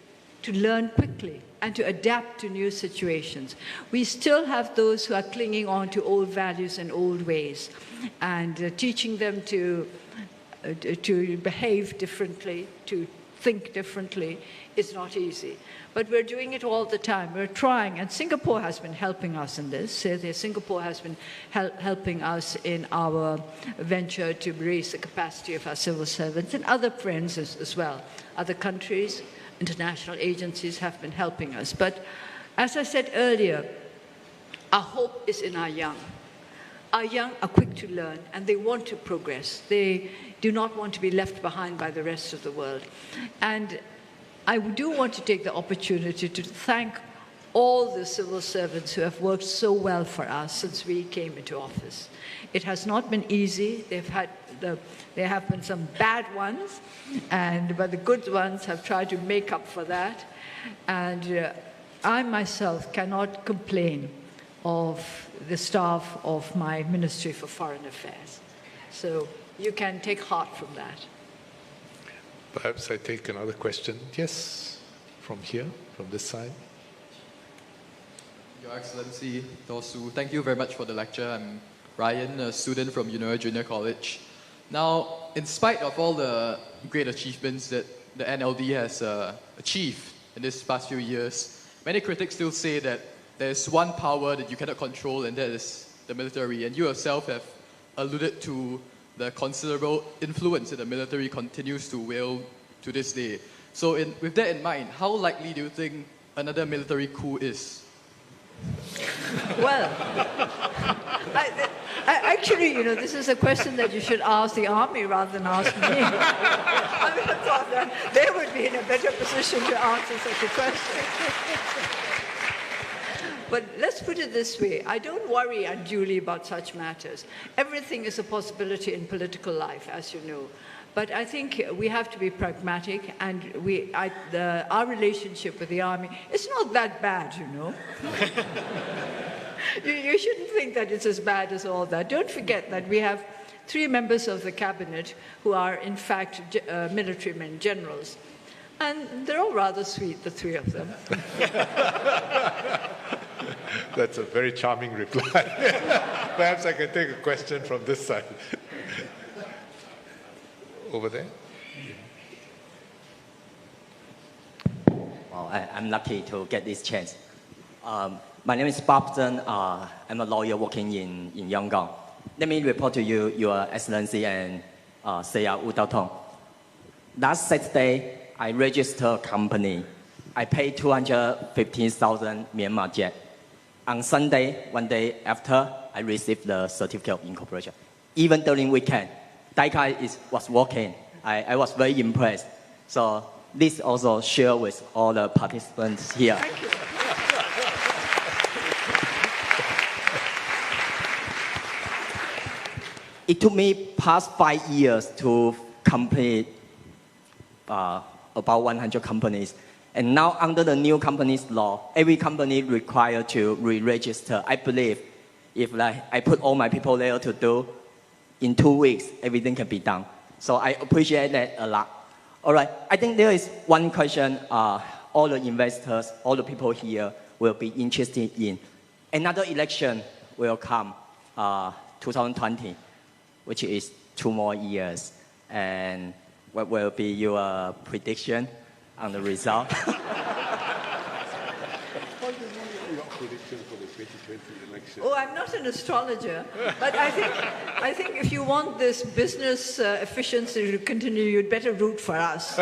A: to learn quickly and to adapt to new situations. We still have those who are clinging on to old values and old ways, and teaching them to behave differently, to think differently is not easy. But we're doing it all the time. We're trying, and Singapore has been helping us in this. Singapore has been helping us in our venture to raise the capacity of our civil servants, and other friends as well. Other countries, international agencies have been helping us. But as I said earlier, our hope is in our young. are young, are quick to learn, and they want to progress. They do not want to be left behind by the rest of the world. And I do want to take the opportunity to thank all the civil servants who have worked so well for us since we came into office. It has not been easy. There have been some bad ones, but the good ones have tried to make up for that. And I myself cannot complain of the staff of my Ministry for Foreign Affairs. So you can take heart from that.
B: Perhaps I take another question. Yes, from here, from this side.
I: Your Excellency, Dosu, thank you very much for the lecture. I'm Ryan, a student from Unora Junior College. Now, in spite of all the great achievements that the NLD has achieved in these past few years, many critics still say that there's one power that you cannot control, and that is the military. And you yourself have alluded to the considerable influence that the military continues to wield to this day. So with that in mind, how likely do you think another military coup is?
A: Well, actually, this is a question that you should ask the army rather than ask me. I would have thought that they would be in a better position to answer such a question. But let's put it this way. I don't worry unduly about such matters. Everything is a possibility in political life, as you know. But I think we have to be pragmatic, and our relationship with the army is not that bad, You shouldn't think that it's as bad as all that. Don't forget that we have 3 members of the cabinet who are, in fact, military men, generals. And they're all rather sweet, the 3 of them.
B: That's a very charming reply. Perhaps I can take a question from this side. Over there.
J: Well, I'm lucky to get this chance. My name is Babson. I'm a lawyer working in Yangon. Let me report to you, Your Excellency and Saya Udatong. Last Saturday, I registered a company. I paid 215,000 Myanmar yen. On Sunday, one day after, I received the certificate of incorporation. Even during weekend, Daikai was working. I was very impressed. So this also share with all the participants here.
A: Thank you.
J: It took me past 5 years to complete about 100 companies. And now under the new companies law, every company required to re-register. I believe if I put all my people there to do, in 2 weeks, everything can be done. So I appreciate that a lot. All right, I think there is one question all the investors, all the people here will be interested in. Another election will come, 2020, which is 2 more years. And what will be your prediction on the result?
A: Oh, I'm not an astrologer, but I think if you want this business efficiency to continue, you'd better root for us.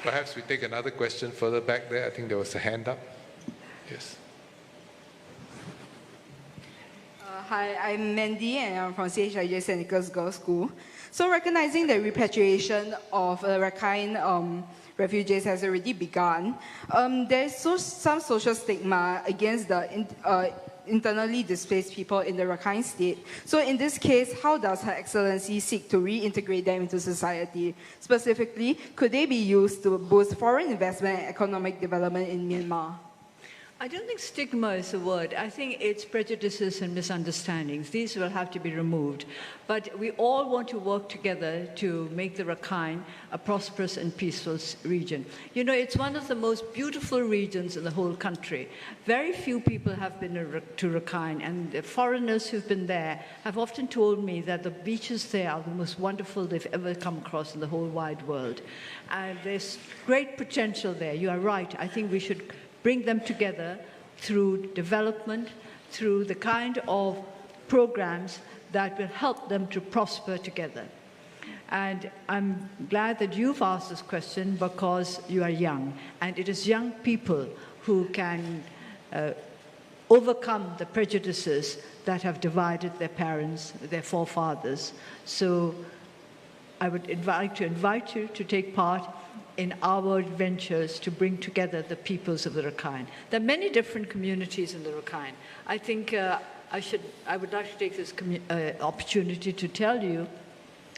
B: Perhaps we take another question further back there. I think there was a hand up. Yes.
K: Hi, I'm Mandy, and I'm from CHIJ St. Nicholas Girls' School. So recognizing the repatriation of Rakhine refugees has already begun, there is some social stigma against the internally displaced people in the Rakhine state. So in this case, how does Her Excellency seek to reintegrate them into society? Specifically, could they be used to boost foreign investment and economic development in Myanmar?
A: I don't think stigma is the word. I think it's prejudices and misunderstandings. These will have to be removed. But we all want to work together to make the Rakhine a prosperous and peaceful region. You know, it's one of the most beautiful regions in the whole country. Very few people have been to Rakhine, and the foreigners who've been there have often told me that the beaches there are the most wonderful they've ever come across in the whole wide world. And there's great potential there. You are right. I think we should bring them together through development, through the kind of programs that will help them to prosper together. And I'm glad that you've asked this question because you are young. And it is young people who can overcome the prejudices that have divided their parents, their forefathers. So I would invite you to take part in our ventures to bring together the peoples of the Rakhine. There are many different communities in the Rakhine. I think I would like to take this opportunity to tell you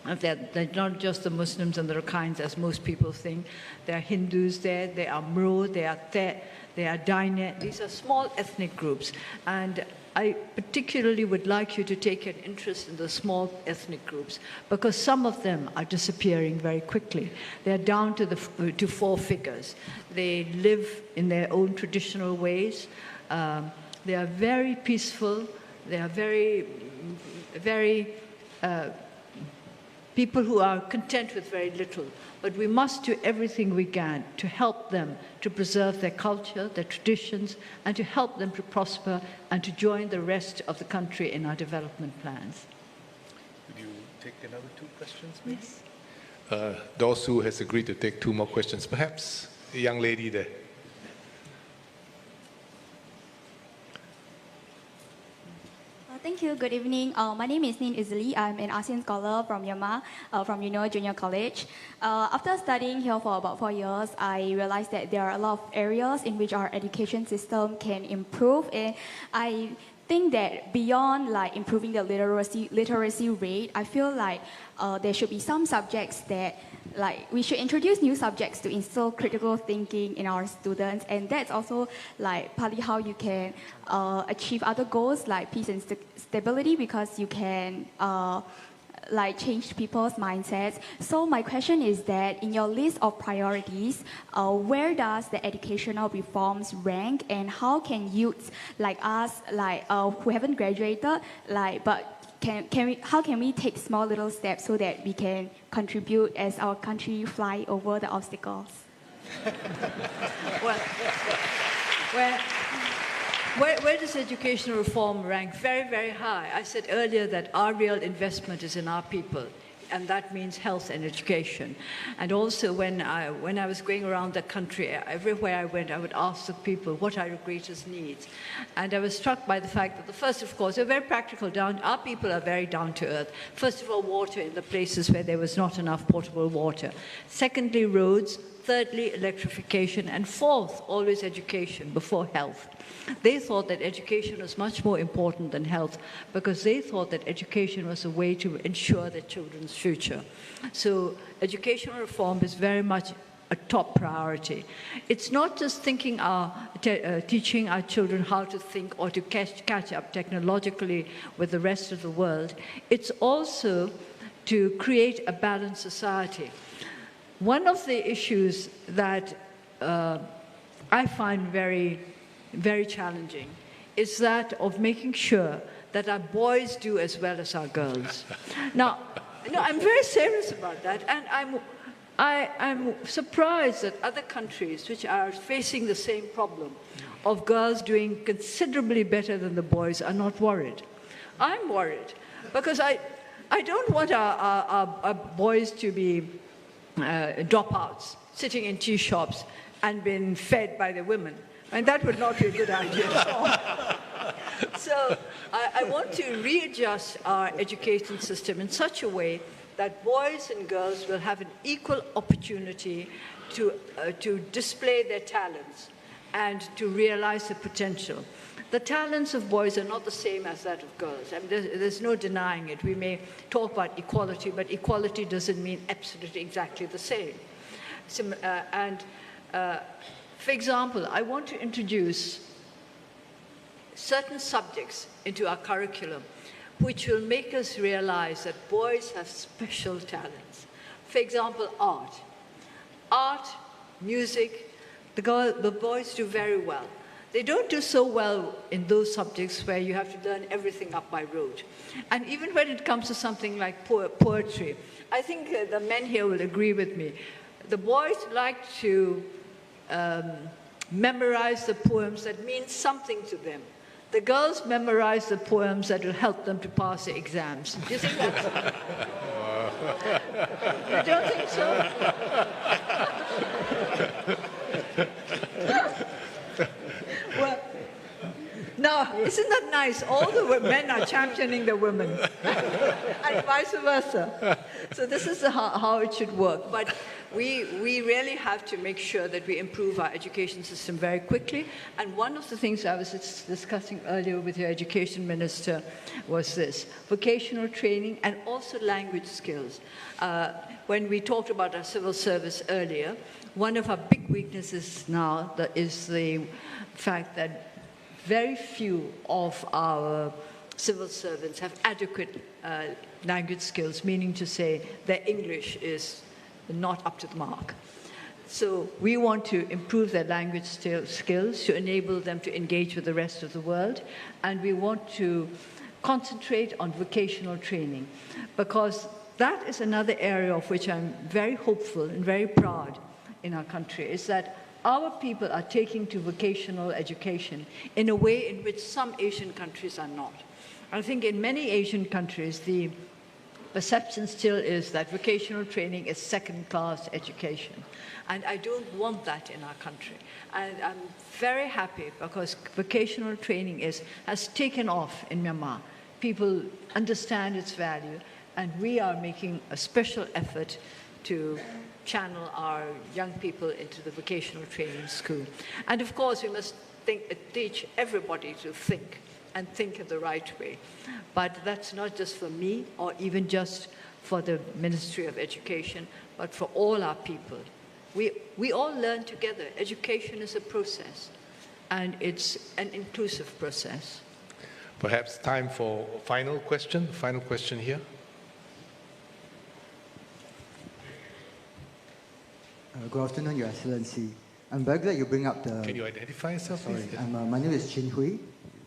A: that they're not just the Muslims and the Rakhines as most people think. There are Hindus there, there are Mro, there are Te, there are Daine. These are small ethnic groups. And I particularly would like you to take an interest in the small ethnic groups because some of them are disappearing very quickly. They're down to 4 figures. They live in their own traditional ways. They are very peaceful. They are very people who are content with very little. But we must do everything we can to help them to preserve their culture, their traditions, and to help them to prosper and to join the rest of the country in our development plans.
B: Would you take another 2 questions, please? Yes. Dosu has agreed to take 2 more questions. Perhaps the young lady there.
L: Thank you. Good evening. My name is Nin Izli. I'm an ASEAN scholar from Myanmar, from Junior College. After studying here for about 4 years, I realized that there are a lot of areas in which our education system can improve. And I think that beyond like improving the literacy rate, I feel like there should be some subjects that we should introduce new subjects to instill critical thinking in our students, and that's also like partly how you can achieve other goals like peace and stability, because you can change people's mindsets. So my question is that in your list of priorities, where does the educational reforms rank, and how can youths like us, who haven't graduated, but how can we take small little steps so that we can contribute as our country fly over the obstacles?
A: Where does educational reform rank? Very, very high. I said earlier that our real investment is in our people, and that means health and education. And also when I was going around the country, everywhere I went, I would ask the people, what are your greatest needs? And I was struck by the fact that the first, of course, they're very practical. Our people are very down to earth. First of all, water in the places where there was not enough potable water. Secondly, roads. Thirdly, electrification. And fourth, always education before health. They thought that education was much more important than health because they thought that education was a way to ensure their children's future. So educational reform is very much a top priority. It's not just teaching our children how to think or to catch up technologically with the rest of the world. It's also to create a balanced society. One of the issues that I find very, very challenging is that of making sure that our boys do as well as our girls. Now, I'm very serious about that, and I'm surprised that other countries which are facing the same problem of girls doing considerably better than the boys are not worried. I'm worried because I don't want our boys to be dropouts, sitting in tea shops and being fed by the women. And that would not be a good idea at all. So I want to readjust our education system in such a way that boys and girls will have an equal opportunity to display their talents and to realize their potential. The talents of boys are not the same as that of girls. I mean, there's no denying it. We may talk about equality, but equality doesn't mean absolutely exactly the same. For example, I want to introduce certain subjects into our curriculum which will make us realize that boys have special talents. For example, art. Art, music, the boys do very well. They don't do so well in those subjects where you have to learn everything up by rote. And even when it comes to something like poetry, I think the men here will agree with me. The boys like to memorize the poems that mean something to them. The girls memorize the poems that will help them to pass the exams. Do you think that's You don't think so? Well, no, isn't that nice? All the men are championing the women, and vice versa. So this is how it should work. But we really have to make sure that we improve our education system very quickly. And one of the things I was discussing earlier with your education minister was this: vocational training and also language skills. When we talked about our civil service earlier, one of our big weaknesses now is the fact that very few of our civil servants have adequate language skills, meaning to say their English is not up to the mark. So we want to improve their language skills to enable them to engage with the rest of the world, and we want to concentrate on vocational training, because that is another area of which I'm very hopeful and very proud in our country, is that our people are taking to vocational education in a way in which some Asian countries are not. I think in many Asian countries, the perception still is that vocational training is second-class education. And I don't want that in our country. And I'm very happy because vocational training has taken off in Myanmar. People understand its value, and we are making a special effort to channel our young people into the vocational training school. And of course, we must teach everybody to think, and think in the right way. But that's not just for me, or even just for the Ministry of Education, but for all our people. We all learn together. Education is a process, and it's an inclusive process.
B: Perhaps time for final question here.
M: Good afternoon, Your Excellency. I'm very glad you bring up the...
B: Can you identify yourself,
M: Sorry,
B: please?
M: my name is Chin Hui.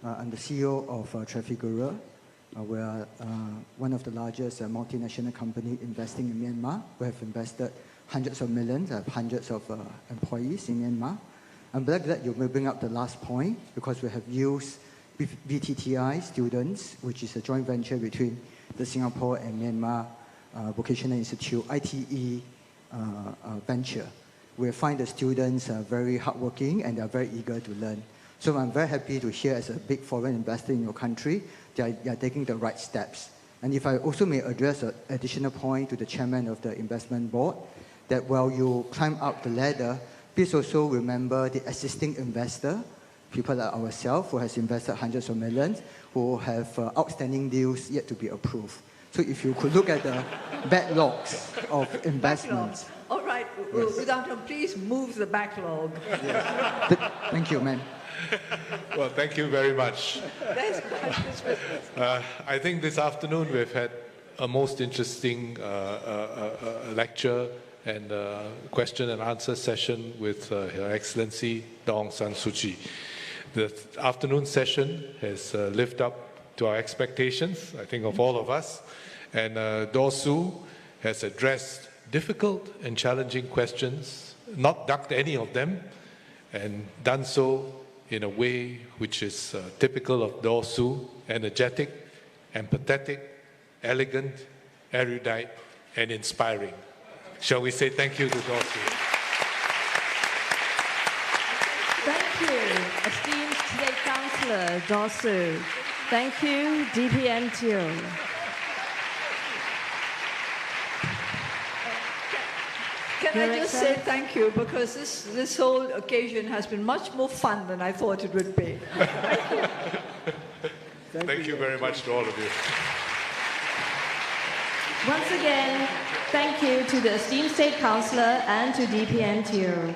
M: I'm the CEO of Trafigura. We are one of the largest multinational companies investing in Myanmar. We have invested hundreds of millions, hundreds of employees in Myanmar. I'm very glad you may bring up the last point, because we have used VTTI students, which is a joint venture between the Singapore and Myanmar Vocational Institute, ITE venture. We find the students are very hardworking and they are very eager to learn. So I'm very happy to hear, as a big foreign investor in your country, they are taking the right steps. And if I also may address an additional point to the chairman of the investment board, that while you climb up the ladder, please also remember the existing investor, people like ourselves who has invested hundreds of millions, who have outstanding deals yet to be approved. So if you could look at the backlogs of investments.
A: Backlogs. All right,
M: Yes.
A: Udanta, please move the backlog.
M: Yes. Thank you, ma'am.
B: Well, thank you very much. I think this afternoon we've had a most interesting lecture and question and answer session with Her Excellency Aung San Suu Kyi. The afternoon session has lived up to our expectations, I think, of all of us. And Dosu has addressed difficult and challenging questions, not ducked any of them, and done so in a way which is typical of Dosu: energetic, empathetic, elegant, erudite, and inspiring. Shall we say thank you to Dosu?
N: Thank you, esteemed State Councillor Dosu. Thank you, DPN Teo.
A: Can I just say thank you, because this whole occasion has been much more fun than I thought it would be. Thank you.
B: Thank you very much to all of you.
N: Once again, thank you to the esteemed State Councillor and to DPN Teo.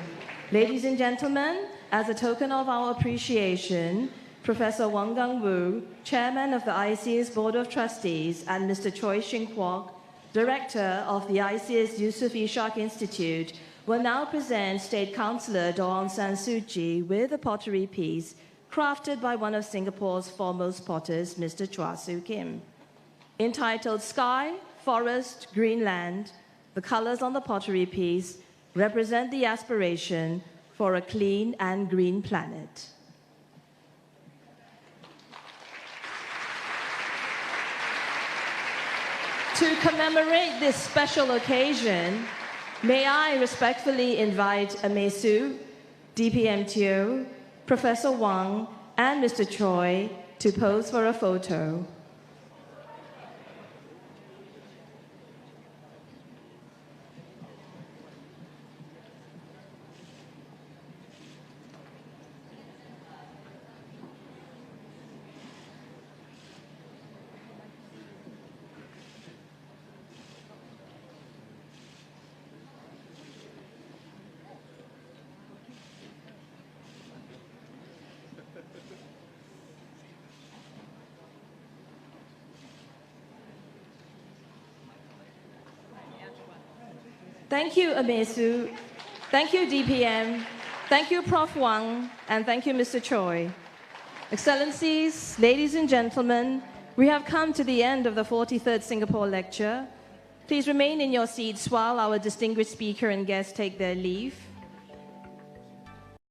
N: Ladies and gentlemen, as a token of our appreciation, Professor Wang Gangwu, Chairman of the ICA's Board of Trustees, and Mr. Choi Shing-kwok, Director of the ICA's Yusof Ishak Institute, will now present State Councillor Aung San Suu Kyi with a pottery piece crafted by one of Singapore's foremost potters, Mr. Chua Soo Kim. Entitled Sky, Forest, Green Land, the colors on the pottery piece represent the aspiration for a clean and green planet. To commemorate this special occasion, may I respectfully invite Amesu, DPMTO, Professor Wang, and Mr. Choi to pose for a photo. Thank you, Amesu. Thank you, DPM. Thank you, Prof. Wang. And thank you, Mr. Choi. Excellencies, ladies and gentlemen, we have come to the end of the 43rd Singapore lecture. Please remain in your seats while our distinguished speaker and guests take their leave.